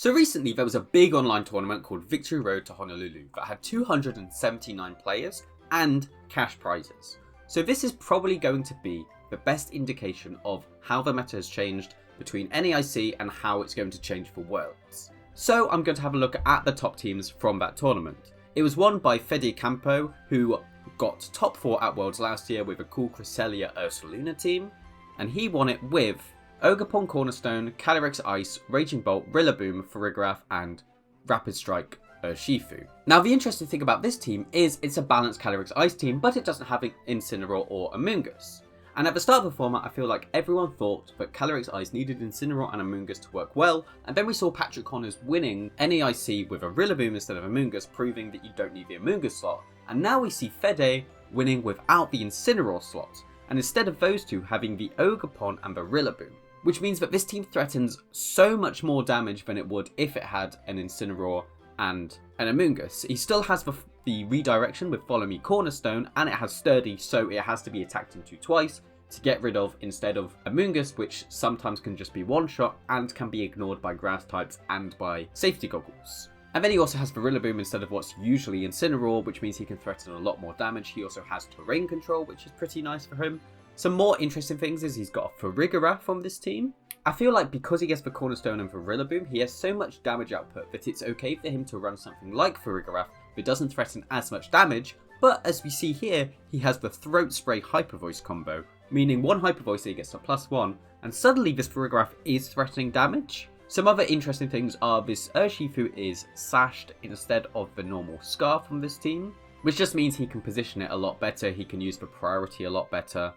So recently there was a big online tournament called Victory Road to Honolulu that had 279 players and cash prizes. So this is probably going to be the best indication of how the meta has changed between NAIC and how it's going to change for Worlds. So I'm going to have a look at the top teams from that tournament. It was won by Federico Campo, who got top 4 at Worlds last year with a cool Cresselia Ursaluna team, and he won it with Ogerpon Cornerstone, Calyrex Ice, Raging Bolt, Rillaboom, Farigiraf, and Rapid Strike Urshifu. Now the interesting thing about this team is it's a balanced Calyrex Ice team, but it doesn't have Incineroar or Amoonguss. And at the start of the format, I feel like everyone thought that Calyrex Ice needed Incineroar and Amoonguss to work well, and then we saw Patrick Connors winning NAIC with a Rillaboom instead of Amoonguss, proving that you don't need the Amoonguss slot. And now we see Fede winning without the Incineroar slot, and instead of those two having the Ogerpon and the Rillaboom, which means that this team threatens so much more damage than it would if it had an Incineroar and an Amoonguss. He still has the redirection with Follow Me Cornerstone, and it has Sturdy, so it has to be attacked into twice to get rid of, instead of Amoonguss, which sometimes can just be one shot and can be ignored by grass types and by safety goggles. And then he also has the Rillaboom instead of what's usually Incineroar, which means he can threaten a lot more damage. He also has terrain control, which is pretty nice for him. Some more interesting things is he's got a Farigiraf on this team. I feel like because he gets the Cornerstone and the Rillaboom, he has so much damage output that it's okay for him to run something like Farigiraf that doesn't threaten as much damage, but as we see here, he has the Throat Spray Hyper Voice combo, meaning one Hyper Voice he gets to +1, and suddenly this Farigiraf is threatening damage. Some other interesting things are this Urshifu is sashed instead of the normal Scarf on this team, which just means he can position it a lot better, he can use the priority a lot better.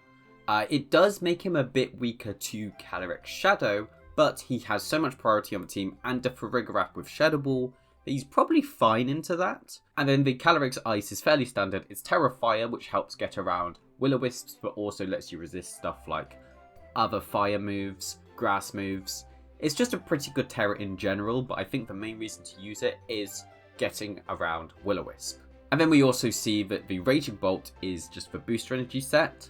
It does make him a bit weaker to Calyrex Shadow, but he has so much priority on the team and the Farigiraf with Shadow Ball that he's probably fine into that. And then the Calyrex Ice is fairly standard. It's Terra Fire, which helps get around Will-O-Wisps, but also lets you resist stuff like other fire moves, grass moves. It's just a pretty good Terra in general, but I think the main reason to use it is getting around Will-O-Wisp. And then we also see that the Raging Bolt is just the booster energy set,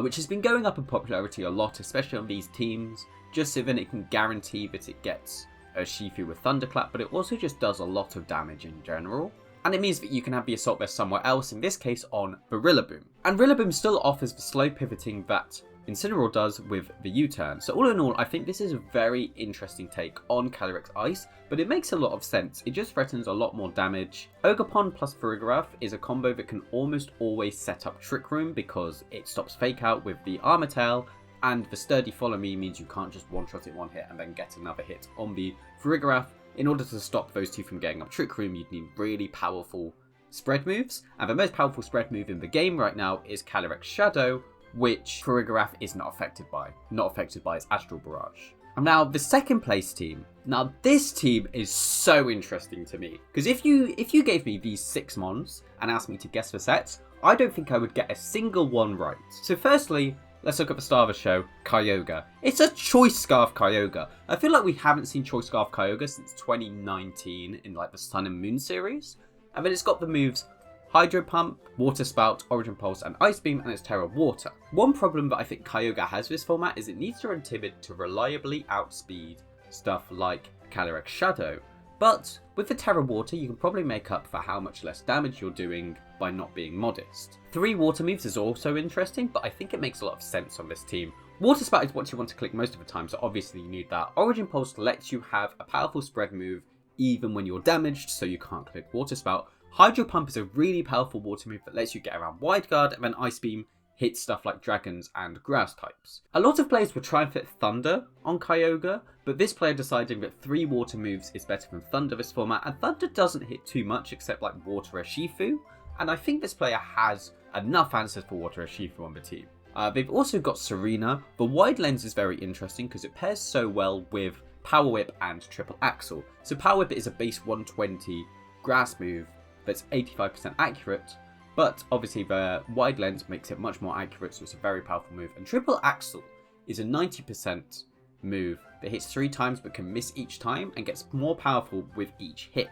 which has been going up in popularity a lot, especially on these teams, just so then it can guarantee that it gets Urshifu with Thunderclap, but it also just does a lot of damage in general. And it means that you can have the Assault Vest somewhere else, in this case on the Rillaboom. And Rillaboom still offers the slow pivoting that Incineroar does with the U-turn. So all in all, I think this is a very interesting take on Calyrex Ice, but it makes a lot of sense. It just threatens a lot more damage. Ogerpon plus Farigiraf is a combo that can almost always set up Trick Room because it stops Fake Out with the Armor Tail, and the Sturdy Follow Me means you can't just one-shot it one hit and then get another hit on the Farigiraf. In order to stop those two from getting up Trick Room, you'd need really powerful spread moves, and the most powerful spread move in the game right now is Calyrex Shadow, which Farigiraf is not affected by its Astral Barrage. And now the second place team. Now this team is so interesting to me, because if you gave me these 6 mons and asked me to guess the sets, I don't think I would get a single one right. So firstly, let's look at the star of the show, Kyogre. It's a Choice Scarf Kyogre. I feel like we haven't seen Choice Scarf Kyogre since 2019 in like the Sun and Moon series. And then it's got the moves Hydro Pump, Water Spout, Origin Pulse, and Ice Beam, and it's Terra Water. One problem that I think Kyogre has with this format is it needs to run Timid to reliably outspeed stuff like Calyrex Shadow. But with the Terra Water, you can probably make up for how much less damage you're doing by not being modest. 3 water moves is also interesting, but I think it makes a lot of sense on this team. Water Spout is what you want to click most of the time, so obviously you need that. Origin Pulse lets you have a powerful spread move even when you're damaged, so you can't click Water Spout. Hydro Pump is a really powerful water move that lets you get around Wide Guard, and then Ice Beam hits stuff like dragons and grass types. A lot of players would try and fit Thunder on Kyogre, but this player deciding that 3 water moves is better than Thunder this format, and Thunder doesn't hit too much except like Water Urshifu, and I think this player has enough answers for Water Urshifu on the team. They've also got Serena. The Wide Lens is very interesting because it pairs so well with Power Whip and Triple Axle. So Power Whip is a base 120 grass move that's 85% accurate, but obviously the Wide Lens makes it much more accurate, so it's a very powerful move. And Triple Axle is a 90% move that hits 3 times but can miss each time and gets more powerful with each hit.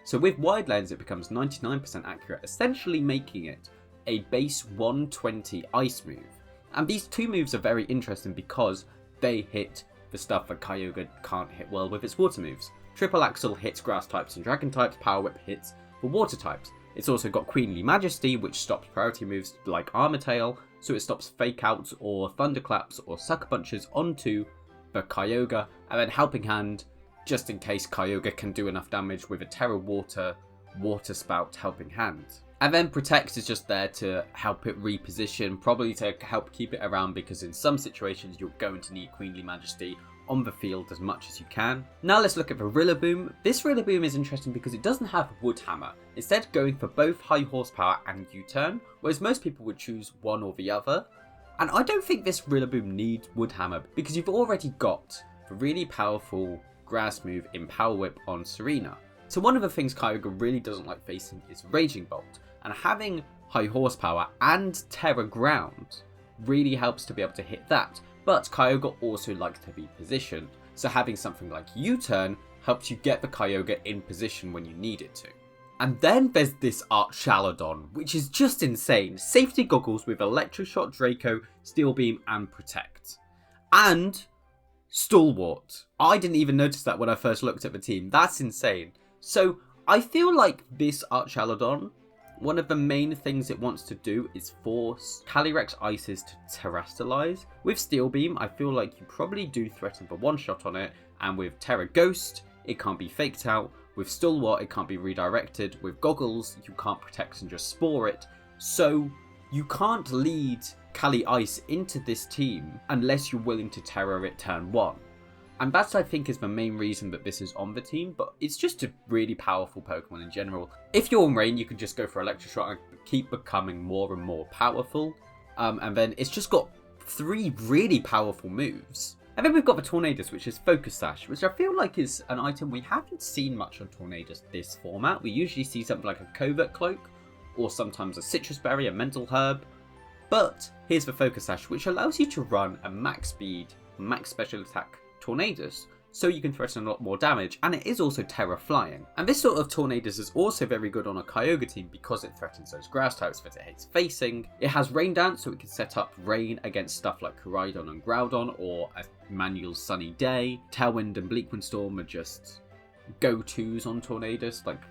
So with Wide Lens it becomes 99% accurate, essentially making it a base 120 ice move. And these 2 moves are very interesting because they hit the stuff that Kyogre can't hit well with its water moves. Triple Axle hits grass types and dragon types, Power Whip hits for water types. It's also got Queenly Majesty, which stops priority moves like Armor Tail, so it stops fake outs or thunderclaps or sucker punches onto the Kyogre, and then Helping Hand, just in case Kyogre can do enough damage with a Terra Water Spout Helping Hand. And then Protect is just there to help it reposition, probably to help keep it around, because in some situations you're going to need Queenly Majesty on the field as much as you can. Now let's look at the Rillaboom. This Rillaboom is interesting because it doesn't have Wood Hammer, instead going for both high horsepower and U-turn, whereas most people would choose one or the other. And I don't think this Rillaboom needs Wood Hammer because you've already got the really powerful grass move in Power Whip on Serena. So one of the things Kyogre really doesn't like facing is Raging Bolt, and having high horsepower and Terra Ground really helps to be able to hit that. But Kyogre also likes to be positioned, so having something like U-turn helps you get the Kyogre in position when you need it to. And then there's this Archaludon, which is just insane. Safety goggles with Electroshot, Draco, Steel Beam and Protect. And Stalwart. I didn't even notice that when I first looked at the team. That's insane. So I feel like this Archaludon, one of the main things it wants to do is force Calyrex Ices to Terastallize. With Steel Beam, I feel like you probably do threaten the one-shot on it, and with Terra Ghost, it can't be faked out. With Stalwart, it can't be redirected. With Goggles, you can't Protect and just Spore it. So you can't lead Cali Ice into this team unless you're willing to Terra it turn 1. And that's, I think, is the main reason that this is on the team, but it's just a really powerful Pokemon in general. If you're in Rain, you can just go for Electroshot and keep becoming more and more powerful. And then it's just got 3 really powerful moves. And then we've got the Tornadus, which is Focus Sash, which I feel like is an item we haven't seen much on Tornadus this format. We usually see something like a Covert Cloak, or sometimes a Citrus Berry, a Mental Herb. But here's the Focus Sash, which allows you to run a max speed, max special attack Tornadus, so you can threaten a lot more damage, and it is also Terra Flying. And this sort of Tornadus is also very good on a Kyogre team because it threatens those grass types that it hates facing. It has Rain Dance, so it can set up Rain against stuff like Koraidon and Groudon, or a manual Sunny Day. Tailwind and Bleak Wind Storm are just go-tos on Tornadus. Like,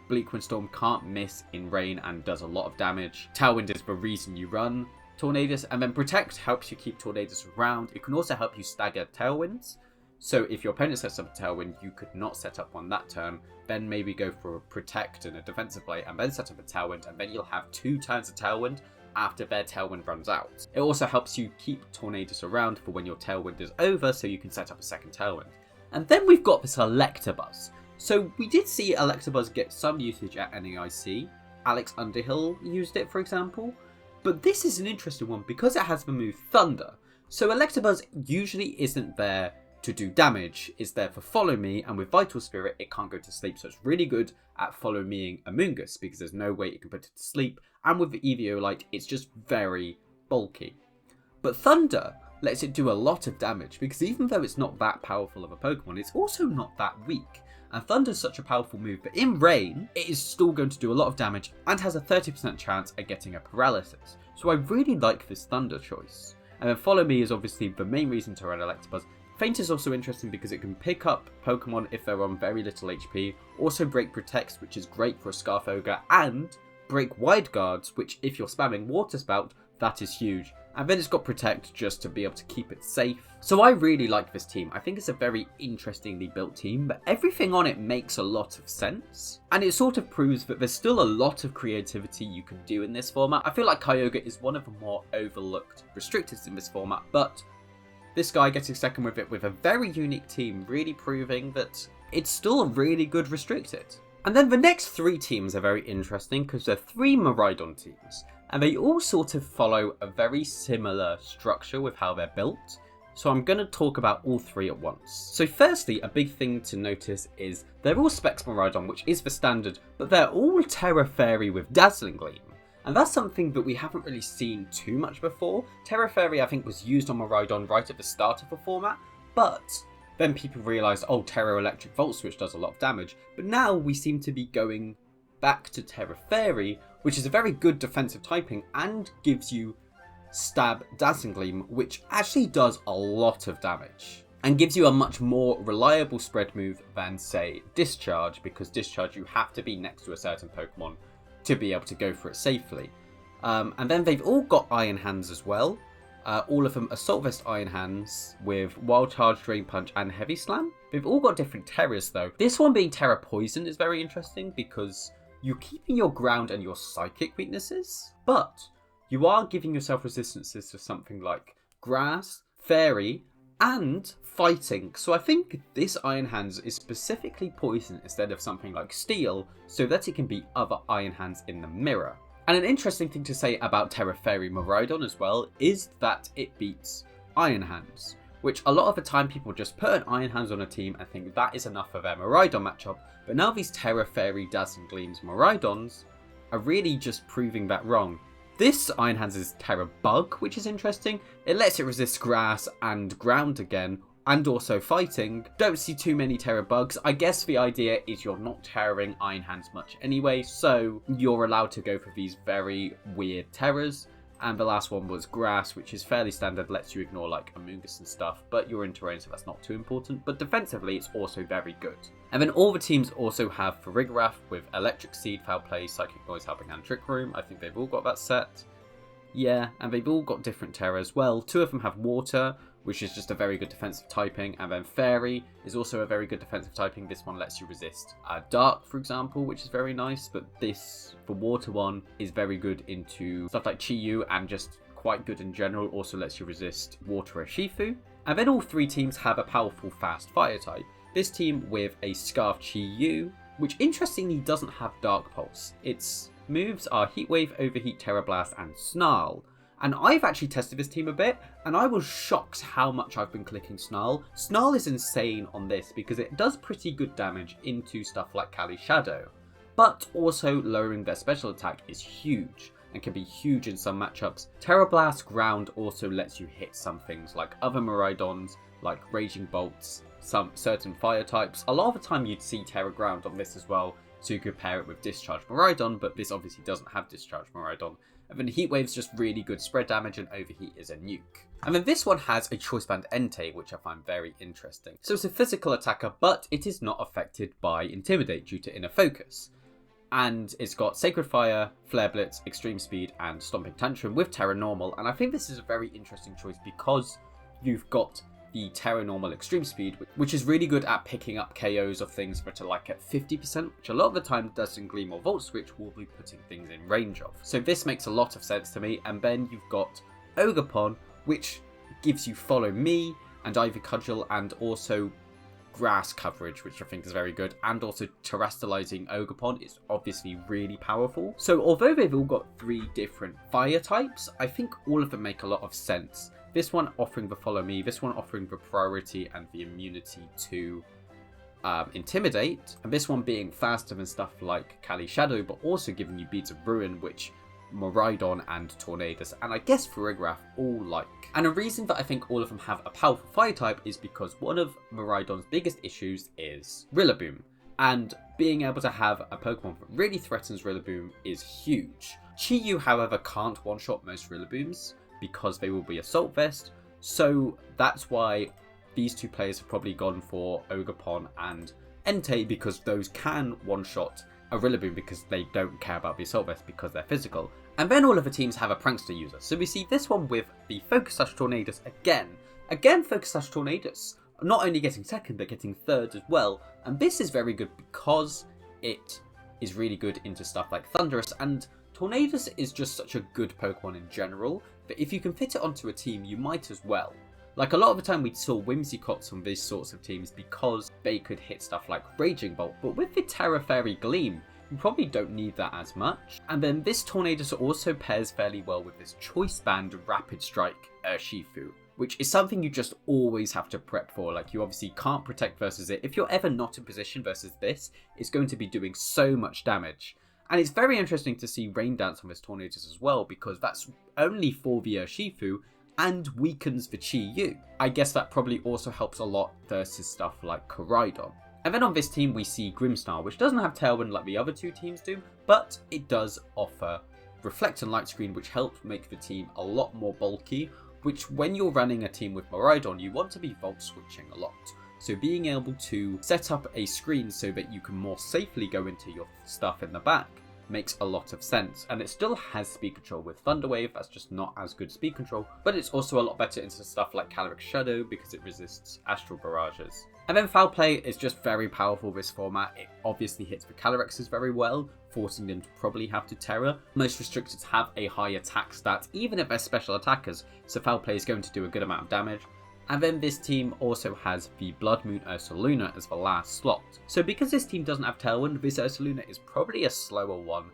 Bleak Wind Storm can't miss in Rain and does a lot of damage. Tailwind is the reason you run Tornadus, and then Protect helps you keep Tornadus around. It can also help you stagger Tailwinds. So if your opponent sets up a Tailwind, you could not set up one that turn, then maybe go for a Protect and a defensive play, and then set up a Tailwind, and then you'll have 2 turns of Tailwind after their Tailwind runs out. It also helps you keep Tornadus around for when your Tailwind is over, so you can set up a second Tailwind. And then we've got this Electabuzz. So we did see Electabuzz get some usage at NAIC. Alex Underhill used it, for example. But this is an interesting one because it has the move Thunder. So Electabuzz usually isn't there to do damage, it's there for Follow Me, and with Vital Spirit it can't go to sleep, so it's really good at Follow Meing Amoonguss because there's no way it can put it to sleep, and with the Eviolite it's just very bulky. But Thunder lets it do a lot of damage because even though it's not that powerful of a Pokemon, it's also not that weak. And Thunder's such a powerful move, but in Rain, it is still going to do a lot of damage and has a 30% chance at getting a Paralysis. So I really like this Thunder choice. And then Follow Me is obviously the main reason to run Electabuzz. Faint is also interesting because it can pick up Pokemon if they're on very little HP, also Break Protects, which is great for a Scarf Ogre, and Break Wide Guards, which if you're spamming Water Spout, that is huge. And then it's got Protect just to be able to keep it safe. So I really like this team. I think it's a very interestingly built team, but everything on it makes a lot of sense. And it sort of proves that there's still a lot of creativity you can do in this format. I feel like Kyogre is one of the more overlooked restrictors in this format, but this guy getting second with it with a very unique team, really proving that it's still a really good restricted. And then the next 3 teams are very interesting because they're 3 Miraidon teams, and they all sort of follow a very similar structure with how they're built. So I'm going to talk about all 3 at once. So firstly, a big thing to notice is they're all Specs Miraidon, which is the standard, but they're all Terra Fairy with Dazzling Gleam. And that's something that we haven't really seen too much before. Terra Fairy, I think, was used on Miraidon right at the start of the format, but then people realised, oh, Terra Electric Volt Switch does a lot of damage. But now we seem to be going back to Terra Fairy, which is a very good defensive typing and gives you Stab Dazzling Gleam, which actually does a lot of damage. and gives you a much more reliable spread move than, say, Discharge, because Discharge you have to be next to a certain Pokemon to be able to go for it safely. And then they've all got Iron Hands as well. All of them Assault Vest Iron Hands with Wild Charge, Drain Punch and Heavy Slam. They've all got different Terras though. This one being Terra Poison is very interesting because you're keeping your ground and your psychic weaknesses, but you are giving yourself resistances to something like Grass, Fairy, and Fighting. So I think this Iron Hands is specifically Poison instead of something like Steel, so that it can beat other Iron Hands in the mirror. And an interesting thing to say about Terra Fairy Miraidon as well is that it beats Iron Hands, which a lot of the time people just put an Iron Hands on a team and think that is enough for their Miraidon matchup, but now these Terra Fairy Dazzling Gleams Miraidons are really just proving that wrong. This Iron Hands is Terra Bug, which is interesting. It lets it resist Grass and Ground again, and also Fighting. Don't see too many Terra Bugs. I guess the idea is you're not terroring Iron Hands much anyway, so you're allowed to go for these very weird Terras. And the last one was Grass, which is fairly standard, lets you ignore like Amoonguss and stuff, but you're in terrain so that's not too important. But defensively it's also very good. And then all the teams also have Farigiraf with Electric Seed, Foul Play, Psychic Noise, Helping Hand, Trick Room. I think they've all got that set. Yeah, and they've all got different Terra as well. Two of them have Water, which is just a very good defensive typing, and then Fairy is also a very good defensive typing. This one lets you resist Dark, for example, which is very nice, but this, the Water one, is very good into stuff like Chi-Yu, and just quite good in general, also lets you resist Water Urshifu. And then all three teams have a powerful fast Fire type. This team with a Scarf Chi-Yu, which interestingly doesn't have Dark Pulse. Its moves are Heat Wave, Overheat, Terra Blast, and Snarl. And I've actually tested this team a bit, and I was shocked how much I've been clicking Snarl. Snarl is insane on this because it does pretty good damage into stuff like Kali Shadow, but also lowering their special attack is huge and can be huge in some matchups. Terra Blast Ground also lets you hit some things like other Miraidons, like Raging Bolts, some certain fire types. A lot of the time you'd see Terra Ground on this as well, so you could pair it with Discharge Miraidon, but this obviously doesn't have Discharge Miraidon. And then Heat Wave's just really good spread damage, and Overheat is a nuke. And then this one has a Choice Band Entei, which I find very interesting. So it's a physical attacker, but it is not affected by Intimidate due to Inner Focus. And it's got Sacred Fire, Flare Blitz, Extreme Speed, and Stomping Tantrum with Terra Normal. And I think this is a very interesting choice because you've got the Terra Normal Extreme Speed, which is really good at picking up KOs of things that are like at 50%, which a lot of the time Dazzling Gleam or Volt Switch will be putting things in range of. So this makes a lot of sense to me. And then you've got Ogerpon, which gives you Follow Me and Ivy Cudgel, and also Grass coverage, which I think is very good, and also Terastallizing Ogerpon is obviously really powerful. So although they've all got three different fire types, I think all of them make a lot of sense. This one offering the Follow Me, this one offering the priority and the immunity to Intimidate, and this one being faster than stuff like Kali Shadow, but also giving you Beads of Ruin, which Miraidon and Tornadus, and I guess Farigiraf all like. And a reason that I think all of them have a powerful fire type is because one of Miraidon's biggest issues is Rillaboom, and being able to have a Pokemon that really threatens Rillaboom is huge. Chi-Yu, however, can't one-shot most Rillabooms because they will be Assault Vest, so that's why these two players have probably gone for Ogerpon and Entei, because those can one-shot a Rillaboom because they don't care about the Assault Vest because they're physical. And then all of the teams have a Prankster user. So we see this one with the Focus Sash Tornadus again. Again, Focus Sash Tornadus not only getting second but getting third as well. And this is very good because it is really good into stuff like Thundurus, and Tornadus is just such a good Pokemon in general that if you can fit it onto a team, you might as well. Like a lot of the time we saw Whimsycots on these sorts of teams because they could hit stuff like Raging Bolt, but with the Terra Fairy Gleam, you probably don't need that as much. And then this Tornadus also pairs fairly well with this Choice Band Rapid Strike Urshifu, which is something you just always have to prep for. Like, you obviously can't protect versus it. If you're ever not in position versus this, it's going to be doing so much damage. And it's very interesting to see Rain Dance on this Tornadus as well, because that's only for the Urshifu and weakens the Chi-Yu. I guess that probably also helps a lot versus stuff like Koraidon. And then on this team we see Grimmsnarl, which doesn't have Tailwind like the other two teams do, but it does offer Reflect and Light Screen, which helps make the team a lot more bulky. which when you're running a team with Miraidon, you want to be Volt switching a lot. So being able to set up a screen so that you can more safely go into your stuff in the back makes a lot of sense. And it still has speed control with Thunder Wave, that's just not as good speed control, but it's also a lot better into stuff like calyrex Shadow because it resists astral barrages. And then Foul Play is just very powerful this format. It obviously hits the Calyrexes very well, forcing them to probably have to Terra. Most restricteds have a high attack stat, even if they're special attackers, so Foul Play is going to do a good amount of damage. And then this team also has the Blood Moon Ursaluna as the last slot. So because this team doesn't have Tailwind, this Ursaluna is probably a slower one,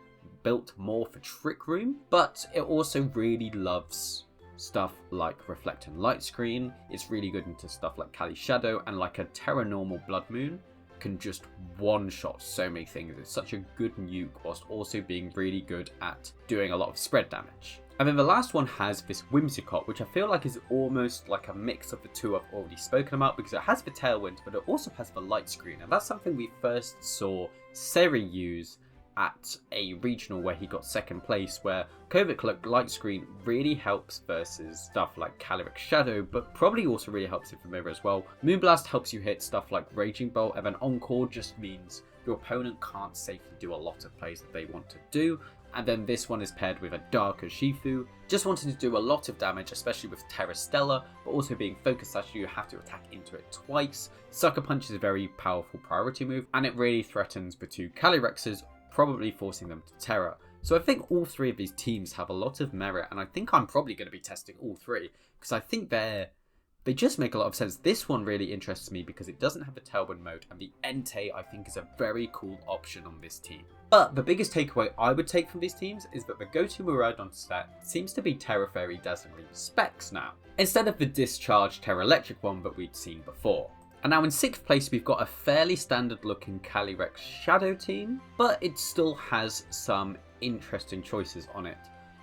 built more for Trick Room, but it also really loves stuff like Reflect and Light Screen. It's really good into stuff like Kali Shadow, and like a Terra Normal Blood Moon can just one-shot so many things. It's such a good nuke whilst also being really good at doing a lot of spread damage. And then the last one has this Whimsicott, which I feel like is almost like a mix of the two I've already spoken about, because it has the Tailwind, but it also has the Light Screen. And that's something we first saw Seri use at a regional where he got second place, where Covert Cloak Light Screen really helps versus stuff like Calyrex Shadow, but probably also really helps it for Mirror as well. Moonblast helps you hit stuff like Raging Bolt, and then Encore just means your opponent can't safely do a lot of plays that they want to do. And then this one is paired with a Darker Shifu, just wanting to do a lot of damage, especially with Terra Stella, but also being focused slash you have to attack into it twice. Sucker Punch is a very powerful priority move, and it really threatens the two Calyrexes, probably forcing them to Terra. So I think all three of these teams have a lot of merit, and I think I'm probably going to be testing all three, because I think they just make a lot of sense. This one really interests me because it doesn't have a Tailwind mode, and the Entei I think is a very cool option on this team. But the biggest takeaway I would take from these teams is that the go-to Miraidon stat seems to be Terra Fairy Dazzling Specs now, instead of the Discharge Terra Electric one that we'd seen before. And now in 6th place we've got a fairly standard looking Calyrex Shadow team, but it still has some interesting choices on it.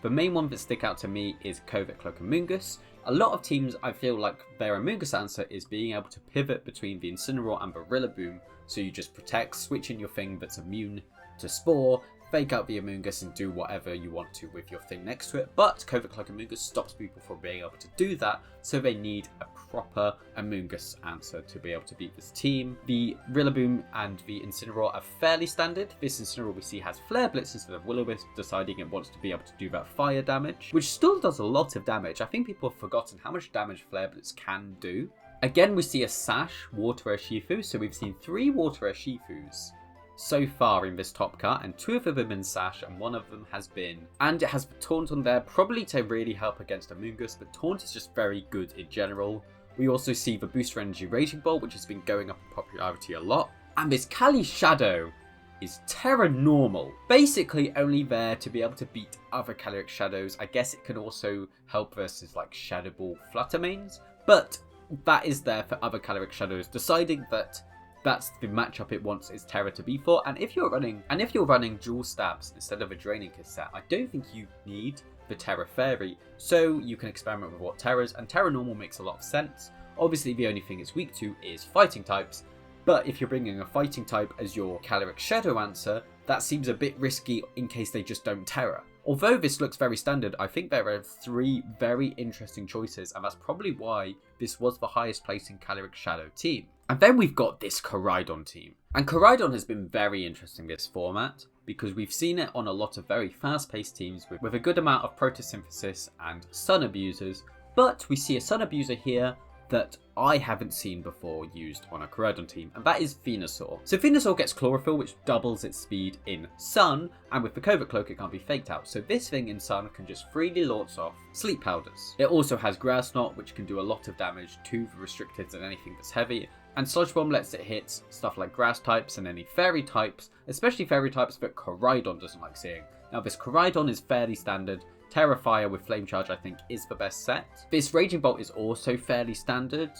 The main one that stick out to me is Covert Cloak Amoonguss. A lot of teams, I feel like their Amoonguss answer is being able to pivot between the Incineroar and Rillaboom, so you just protect, switch in your thing that's immune to Spore, fake out the Amoonguss and do whatever you want to with your thing next to it. But Covert Cloak Amoonguss stops people from being able to do that, so they need a proper Amoonguss answer to be able to beat this team. The Rillaboom and the Incineroar are fairly standard. This Incineroar we see has Flare Blitz instead of Will-O-Wisp, deciding it wants to be able to do that fire damage, which still does a lot of damage. I think people have forgotten how much damage Flare Blitz can do. Again, we see a Sash Water Urshifu, so we've seen 3 Water Urshifus so far in this top cut, and 2 of them have been Sash and 1 of them has been, and it has the Taunt on there, probably to really help against Amoonguss, but Taunt is just very good in general. We also see the Booster Energy Raging Bolt, which has been going up in popularity a lot, and this Kali Shadow is Terra Normal, basically only there to be able to beat other Calyrex Shadows. I guess it can also help versus like Shadow Ball Fluttermanes, but that is there for other Calyrex Shadows, deciding that that's the matchup it wants its Terra to be for. And if you're running dual stabs instead of a Draining Kiss set, I don't think you need the Terra Fairy, so you can experiment with what Terras, and Terra Normal makes a lot of sense. Obviously the only thing it's weak to is fighting types, but if you're bringing a fighting type as your Calyrex Shadow answer, that seems a bit risky in case they just don't Terra. Although this looks very standard, I think there are 3 very interesting choices, and that's probably why this was the highest placing Calyrex Shadow team. And then we've got this Koraidon team. And Koraidon has been very interesting this format, because we've seen it on a lot of very fast-paced teams with a good amount of Protosynthesis and Sun Abusers, but we see a Sun Abuser here that I haven't seen before used on a Koraidon team, and that is Venusaur. So Venusaur gets Chlorophyll, which doubles its speed in Sun, and with the Covert Cloak it can't be faked out, so this thing in Sun can just freely launch off Sleep Powders. It also has Grass Knot, which can do a lot of damage to the Restricteds and anything that's heavy, and Sludge Bomb lets it hit stuff like Grass types and any Fairy types, especially Fairy types that Koraidon doesn't like seeing. Now this Koraidon is fairly standard. Terra Fire with Flame Charge I think is the best set. This Raging Bolt is also fairly standard.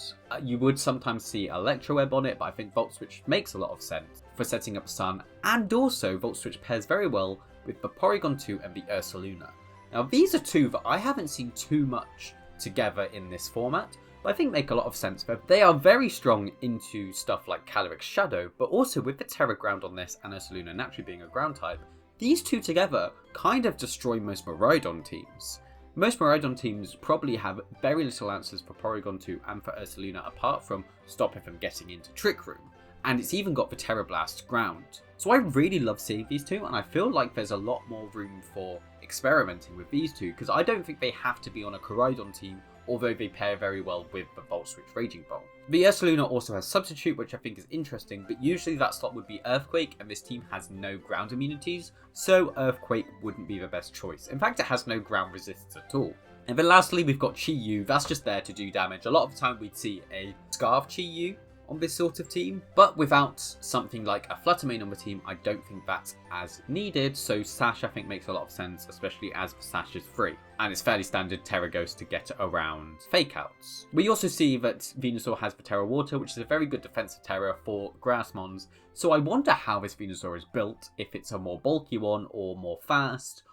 You would sometimes see Electro Web on it, but I think Volt Switch makes a lot of sense for setting up Sun, and also Volt Switch pairs very well with the Porygon 2 and the Ursaluna. Now these are 2 that I haven't seen too much together in this format, but I think make a lot of sense. They are very strong into stuff like Calyrex Shadow, but also with the Terra Ground on this and Ursaluna naturally being a ground type, these 2 together kind of destroy most Miraidon teams. Most Miraidon teams probably have very little answers for Porygon 2 and for Ursaluna apart from stop it from getting into Trick Room, and it's even got the Tera Blast ground. So I really love seeing these two, and I feel like there's a lot more room for experimenting with these two, because I don't think they have to be on a Koraidon team, although they pair very well with the Volt Switch Raging Bolt. The Ursaluna also has Substitute, which I think is interesting, but usually that slot would be Earthquake, and this team has no ground immunities, so Earthquake wouldn't be the best choice. In fact, it has no ground resistance at all. And then lastly, we've got Chi-Yu. That's just there to do damage. A lot of the time we'd see a Scarf Chi-Yu on this sort of team, but without something like a Fluttermane on the team, I don't think that's as needed, so Sash I think makes a lot of sense, especially as Sash is free, and it's fairly standard Terraghost to get around Fake Outs. We also see that Venusaur has the Terra Water, which is a very good defensive Terra for Grassmons, so I wonder how this Venusaur is built, if it's a more bulky one, or more fast,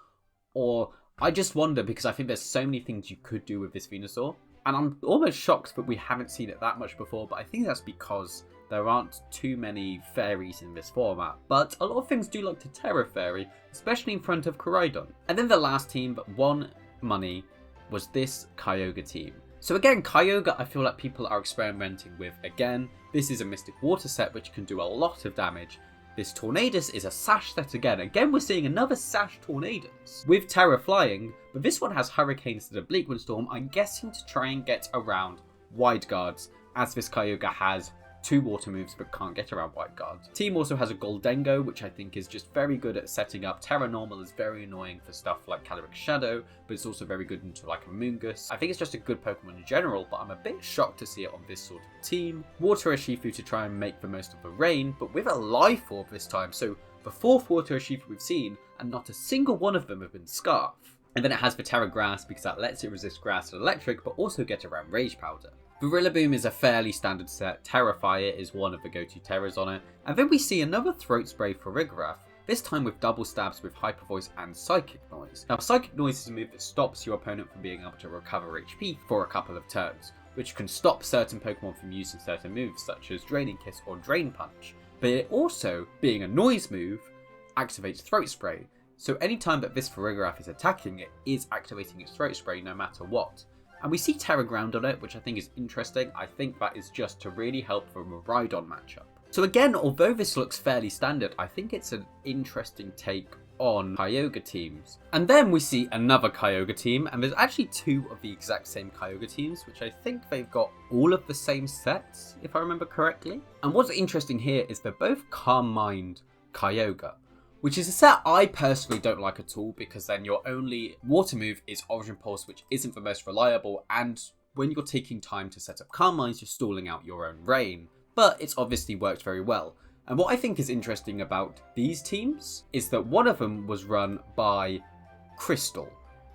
or I just wonder, because I think there's so many things you could do with this Venusaur. And I'm almost shocked that we haven't seen it that much before, but I think that's because there aren't too many fairies in this format. But a lot of things do like to Terra Fairy, especially in front of Koraidon. And then the last team that won money was this Kyogre team. So again, Kyogre I feel like people are experimenting with again. This is a Mystic Water set which can do a lot of damage. This Tornadus is a Sash set again. Again, we're seeing another Sash Tornadus with Terra Flying, but this one has Hurricane instead of Bleak Wind Storm, I'm guessing to try and get around Wide Guards, as this Kyogre has 2 water moves but can't get around Wide Guards. Team also has a Gholdengo, which I think is just very good at setting up. Terra Normal is very annoying for stuff like Calyrex Shadow, but it's also very good into like a Moongus. I think it's just a good Pokemon in general, but I'm a bit shocked to see it on this sort of team. Water Urshifu to try and make the most of the rain, but with a Life Orb this time, so the 4th Water Urshifu we've seen, and not a single one of them have been Scarf. And then it has the Terra Grass because that lets it resist Grass and Electric, but also get around Rage Powder. The Rillaboom is a fairly standard set, Terra Fire is one of the go-to Terras on it, and then we see another Throat Spray for Rigorath, this time with double stabs with Hyper Voice and Psychic Noise. Now Psychic Noise is a move that stops your opponent from being able to recover HP for a couple of turns, which can stop certain Pokemon from using certain moves such as Draining Kiss or Drain Punch, but it also, being a noise move, activates Throat Spray, so anytime that this Rigorath is attacking, it is activating its Throat Spray no matter what. And we see Terra Ground on it, which I think is interesting. I think that is just to really help the Miraidon matchup. So again, although this looks fairly standard, I think it's an interesting take on Kyogre teams. And then we see another Kyogre team, and there's actually 2 of the exact same Kyogre teams, which I think they've got all of the same sets, if I remember correctly. And what's interesting here is they're both Calm Mind Kyogre, which is a set I personally don't like at all, because then your only water move is Origin Pulse, which isn't the most reliable, and when you're taking time to set up Calm Minds, you're stalling out your own rain. But it's obviously worked very well. And what I think is interesting about these teams is that one of them was run by Crystal,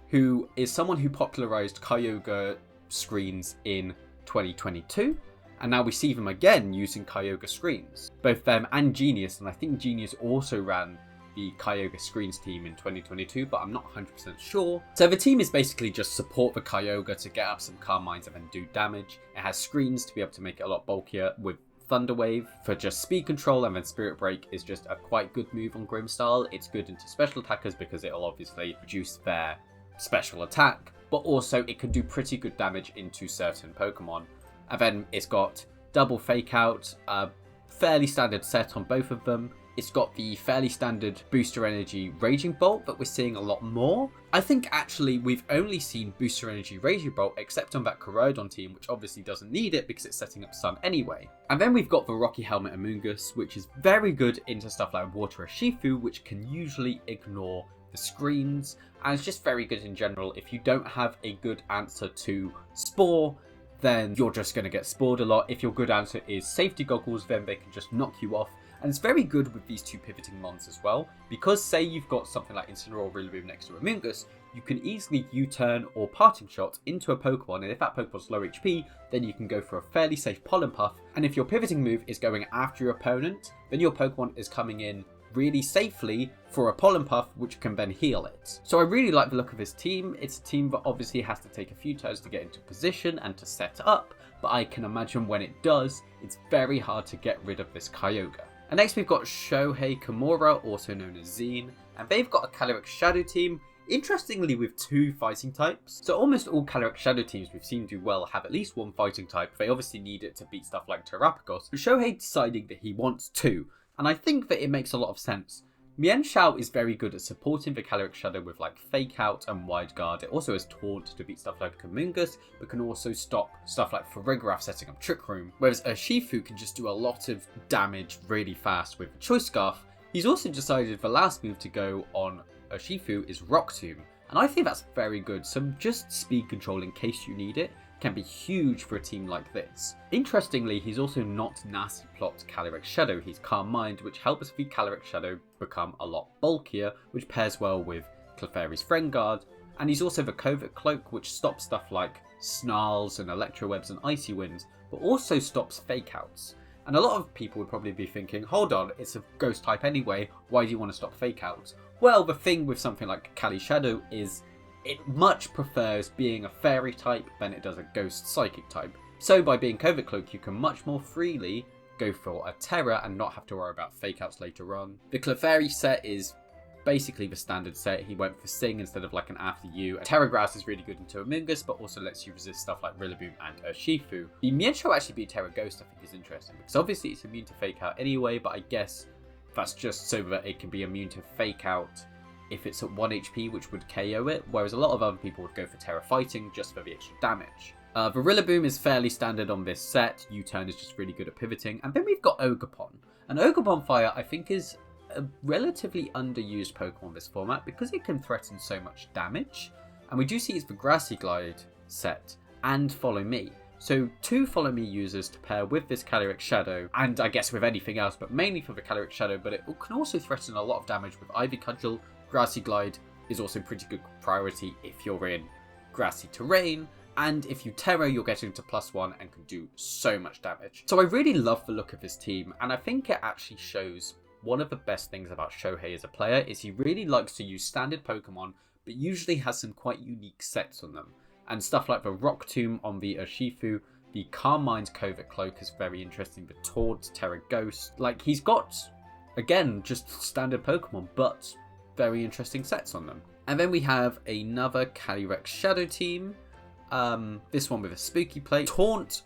who is someone who popularized Kyogre screens in 2022. And now we see them again using Kyogre screens. Both them and Genius, and I think Genius also ran the Kyogre screens team in 2022, but I'm not 100% sure. So the team is basically just support the Kyogre to get up some Calm Minds and then do damage. It has screens to be able to make it a lot bulkier with Thunder Wave for just speed control, and then Spirit Break is just a quite good move on Grimmstyle. It's good into special attackers because it'll obviously reduce their special attack, but also it can do pretty good damage into certain Pokemon. And then it's got double Fake Out, a fairly standard set on both of them. It's got the fairly standard Booster Energy Raging Bolt that we're seeing a lot more. I think actually we've only seen Booster Energy Raging Bolt except on that Koraidon team, which obviously doesn't need it because it's setting up Sun anyway. And then we've got the Rocky Helmet Amoonguss, which is very good into stuff like Water Urshifu, which can usually ignore the screens. And it's just very good in general. If you don't have a good answer to Spore, then you're just going to get spored a lot. If your good answer is Safety Goggles, then they can just knock you off. And it's very good with these 2 pivoting mons as well, because say you've got something like Incineroar or Rillaboom next to a Amoonguss, you can easily U-turn or Parting Shot into a Pokemon, and if that Pokemon's low HP, then you can go for a fairly safe Pollen Puff, and if your pivoting move is going after your opponent, then your Pokemon is coming in really safely for a Pollen Puff, which can then heal it. So I really like the look of this team. It's a team that obviously has to take a few turns to get into position and to set up, but I can imagine when it does, it's very hard to get rid of this Kyogre. And next we've got Shohei Kimura, also known as Zine, and they've got a Calyrex Shadow team. Interestingly, with 2 fighting types, so almost all calyrex shadow teams we've seen do well have at least 1 fighting type. They obviously need it to beat stuff like terapagos, but Shohei deciding that he wants 2, and I think that it makes a lot of sense. Mienshao is very good at supporting the calyrex shadow with like fake out and wide guard. It also has taunt to beat stuff like Kamungus, but can also stop stuff like Frederik setting up Trick Room, whereas Urshifu can just do a lot of damage really fast with the Choice Scarf. He's also decided the last move to go on Urshifu is Rock Tomb, and I think that's very good. Some just speed control in case you need it can be huge for a team like this. Interestingly, he's also not Nasty Plot calyrex shadow, he's Calm Mind, which helps the calyrex shadow become a lot bulkier, which pairs well with Clefairy's Friend Guard, and he's also the Covert Cloak, which stops stuff like Snarls and Electro Webs and Icy Winds, but also stops fake outs. And a lot of people would probably be thinking, hold on, it's a ghost type anyway, why do you want to stop fake outs? Well, the thing with something like Cali Shadow is it much prefers being a fairy type than it does a ghost psychic type. So by being Covert Cloak, you can much more freely go for a Terra and not have to worry about fake outs later on. The Clefairy set is basically the standard set. He went for Sing instead of like an After You. Terra Grass is really good into Amoonguss, but also lets you resist stuff like Rillaboom and Urshifu. The Mienshao actually being Terra Ghost I think is interesting, because obviously it's immune to fake out anyway, but I guess that's just so that it can be immune to fake out if it's at 1 HP, which would KO it, whereas a lot of other people would go for Terra Fighting just for the extra damage. The Rillaboom is fairly standard on this set. U-Turn is just really good at pivoting. And then we've got Ogerpon. And Ogerpon Fire I think is a relatively underused Pokemon in this format because it can threaten so much damage. And we do see it's the Grassy Glide set and Follow Me. So 2 Follow Me users to pair with this Calyrex Shadow, and I guess with anything else, but mainly for the Calyrex Shadow, but it can also threaten a lot of damage with Ivy Cudgel. Grassy Glide is also pretty good priority if you're in grassy terrain, and if you Terra, you're getting to +1 and can do so much damage. So I really love the look of this team, and I think it actually shows one of the best things about Shohei as a player is he really likes to use standard Pokemon, but usually has some quite unique sets on them. And stuff like the Rock Tomb on the Urshifu, the Calm Mind Covert Cloak is very interesting, the Taunt, Terra Ghost. Like, he's got, again, just standard Pokemon, but very interesting sets on them. And then we have another Calyrex Shadow team. This one with a Spooky Plate. Taunt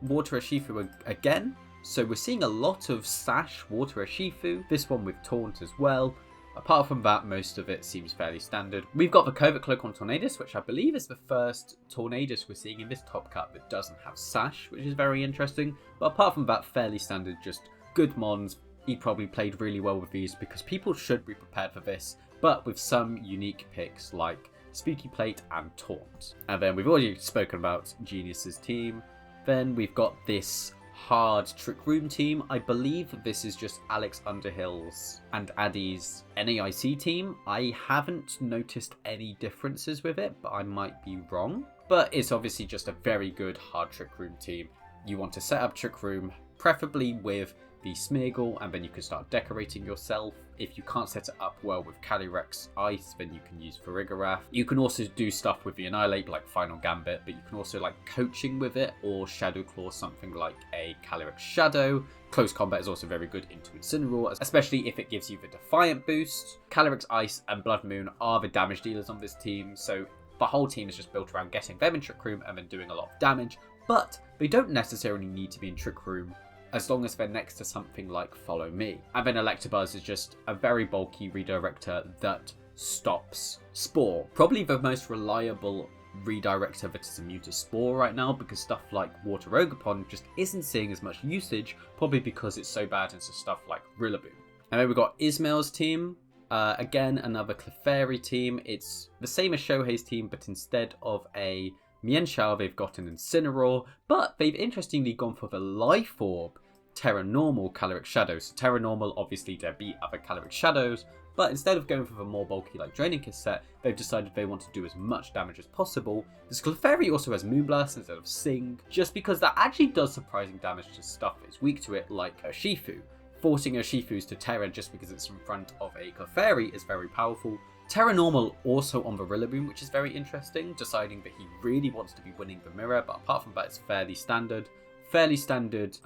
Water Urshifu again. So we're seeing a lot of Sash Water Urshifu. This one with Taunt as well. Apart from that, most of it seems fairly standard. We've got the Covert Cloak on Tornadus, which I believe is the first Tornadus we're seeing in this top cut that doesn't have Sash, which is very interesting. But apart from that, fairly standard, just good mons. He probably played really well with these because people should be prepared for this, but with some unique picks like Spooky Plate and Taunt. And then we've already spoken about Genius's team. Then we've got this hard Trick Room team. I believe this is just Alex Underhill's and Addy's NAIC team. I haven't noticed any differences with it, but I might be wrong. But it's obviously just a very good hard Trick Room team. You want to set up Trick Room, preferably with the Smeargle, and then you can start decorating yourself. If you can't set it up well with Calyrex Ice, then you can use Farigiraf. You can also do stuff with the Annihilate like Final Gambit, but you can also like coaching with it or Shadow Claw something like a Calyrex Shadow. Close Combat is also very good into Incineroar, especially if it gives you the Defiant boost. Calyrex Ice and Blood Moon are the damage dealers on this team, so the whole team is just built around getting them in Trick Room and then doing a lot of damage, but they don't necessarily need to be in Trick Room as long as they're next to something like Follow Me. And then Electabuzz is just a very bulky redirector that stops Spore. Probably the most reliable redirector that is immune to Spore right now, because stuff like Water Ogerpon just isn't seeing as much usage, probably because it's so bad into stuff like Rillaboom. And then we've got Ismail's team. Again, another Clefairy team. It's the same as Shohei's team, but instead of a Mienshao, they've got an Incineroar, but they've interestingly gone for the Life Orb Terra Normal Calyrex Shadow. So Terra Normal, obviously, to beat other Calyrex Shadows, but instead of going for the more bulky like Draining Kiss set, they've decided they want to do as much damage as possible. This Clefairy also has Moonblast instead of Sing, just because that actually does surprising damage to stuff that's weak to it, like Urshifu. Forcing Urshifus to Terra just because it's in front of a Clefairy is very powerful. Terra Normal also on the Rillaboom, which is very interesting, deciding that he really wants to be winning the mirror, but apart from that, it's fairly standard. Fairly standard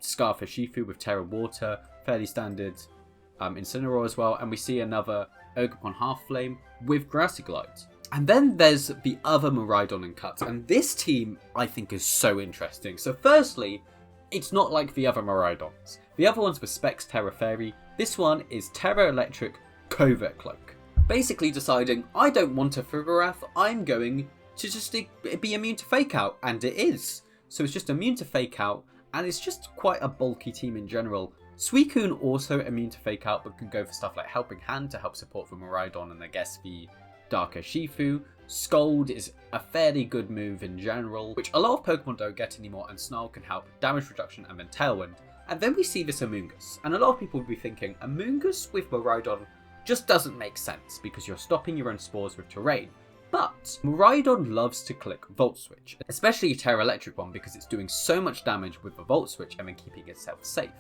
Scarf Urshifu with Terra Water, fairly standard Incineroar as well, and we see another Ogerpon Half Flame with Grassy Glide. And then there's the other Miraidon and Cuts, and this team I think is so interesting. So firstly, it's not like the other Miraidons. The other ones were Specs Terra Fairy. This one is Terra Electric Covert Cloak. Basically deciding, I don't want a Figurath, I'm going to just be immune to Fake Out, and it is. So it's just immune to Fake Out, and it's just quite a bulky team in general. Suicune also immune to Fake Out, but can go for stuff like Helping Hand to help support the Miraidon and I guess the Darker Shifu. Scold is a fairly good move in general, which a lot of Pokemon don't get anymore, and Snarl can help damage reduction and then Tailwind. And then we see this Amoonguss, and a lot of people will be thinking, Amoonguss with Miraidon just doesn't make sense because you're stopping your own spores with terrain. But Miraidon loves to click Volt Switch, especially a Terra Electric one because it's doing so much damage with the Volt Switch and then keeping itself safe.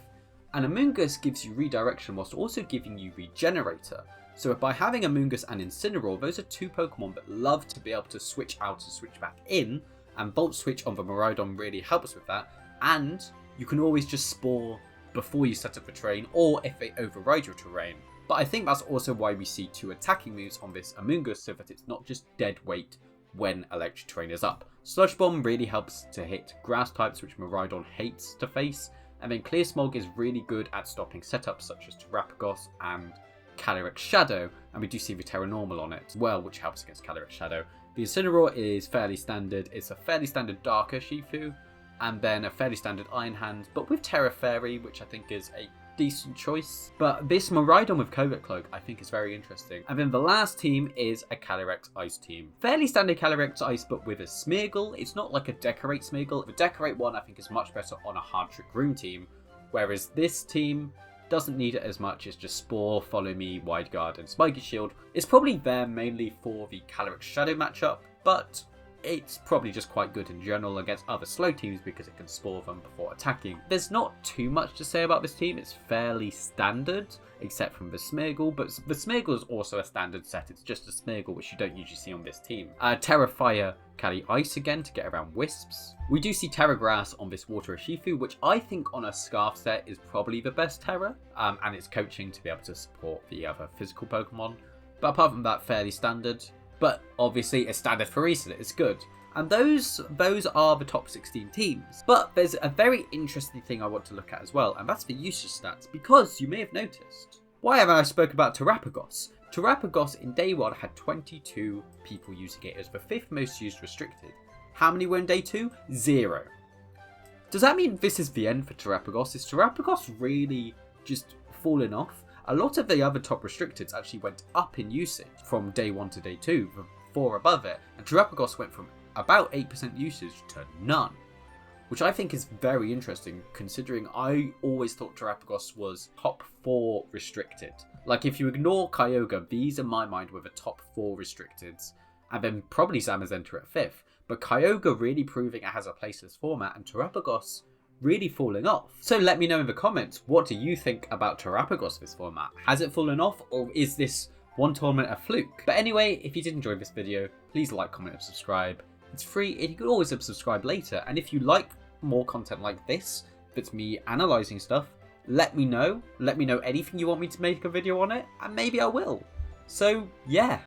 And Amoonguss gives you redirection whilst also giving you Regenerator. So by having Amoonguss and Incineroar, those are two Pokemon that love to be able to switch out and switch back in, and Volt Switch on the Miraidon really helps with that, and you can always just Spore before you set up the terrain, or if they override your terrain. But I think that's also why we see two attacking moves on this Amoonguss, so that it's not just dead weight when Electric Terrain is up. Sludge Bomb really helps to hit grass types, which Miraidon hates to face, and then Clear Smog is really good at stopping setups such as Terapagos and Calyrex Shadow, and we do see the Terra Normal on it as well, which helps against Calyrex Shadow. The Incineroar is fairly standard. It's a fairly standard Darker Shifu, and then a fairly standard Iron Hand, but with Terra Fairy, which I think is a decent choice. But this Miraidon with Covert Cloak I think is very interesting. And then the last team is a Calyrex Ice team. Fairly standard Calyrex Ice, but with a Smeargle. It's not like a Decorate Smeargle. The Decorate one I think is much better on a Hard Trick Room team, whereas this team doesn't need it as much. It's just Spore, Follow Me, Wide Guard, and Spiky Shield. It's probably there mainly for the Calyrex Shadow matchup, but it's probably just quite good in general against other slow teams because it can Spore them before attacking. There's not too much to say about this team. It's fairly standard, except from the Smeargle, but the Smeargle is also a standard set. It's just a Smeargle, which you don't usually see on this team. Terra Fire, Cali Ice again to get around Wisps. We do see Terra Grass on this Water Urshifu, which I think on a Scarf set is probably the best Terra, and it's coaching to be able to support the other physical Pokemon. But apart from that, fairly standard. But obviously a standard for Reset is good. And those are the top 16 teams. But there's a very interesting thing I want to look at as well, and that's the usage stats, because you may have noticed. Why haven't I spoke about Terapagos? Terapagos in day 1 had 22 people using it. It was the 5th most used restricted. How many were in day 2? 0. Does that mean this is the end for Terapagos? Is Terapagos really just falling off? A lot of the other top restricteds actually went up in usage from day 1 to day 2, the 4 above it, and Terapagos went from about 8% usage to none, which I think is very interesting considering I always thought Terapagos was top 4 restricted. Like if you ignore Kyogre, these in my mind were the top 4 restricteds, and then probably Zamazenta at 5th, but Kyogre really proving it has a place in this format, and Terapagos really falling off. So let me know in the comments, what do you think about Terapagos this format? Has it fallen off, or is this one tournament a fluke? But anyway, if you did enjoy this video, please like, comment and subscribe. It's free and you can always unsubscribe later, and if you like more content like this, that's me analysing stuff, let me know anything you want me to make a video on it, and maybe I will. So yeah,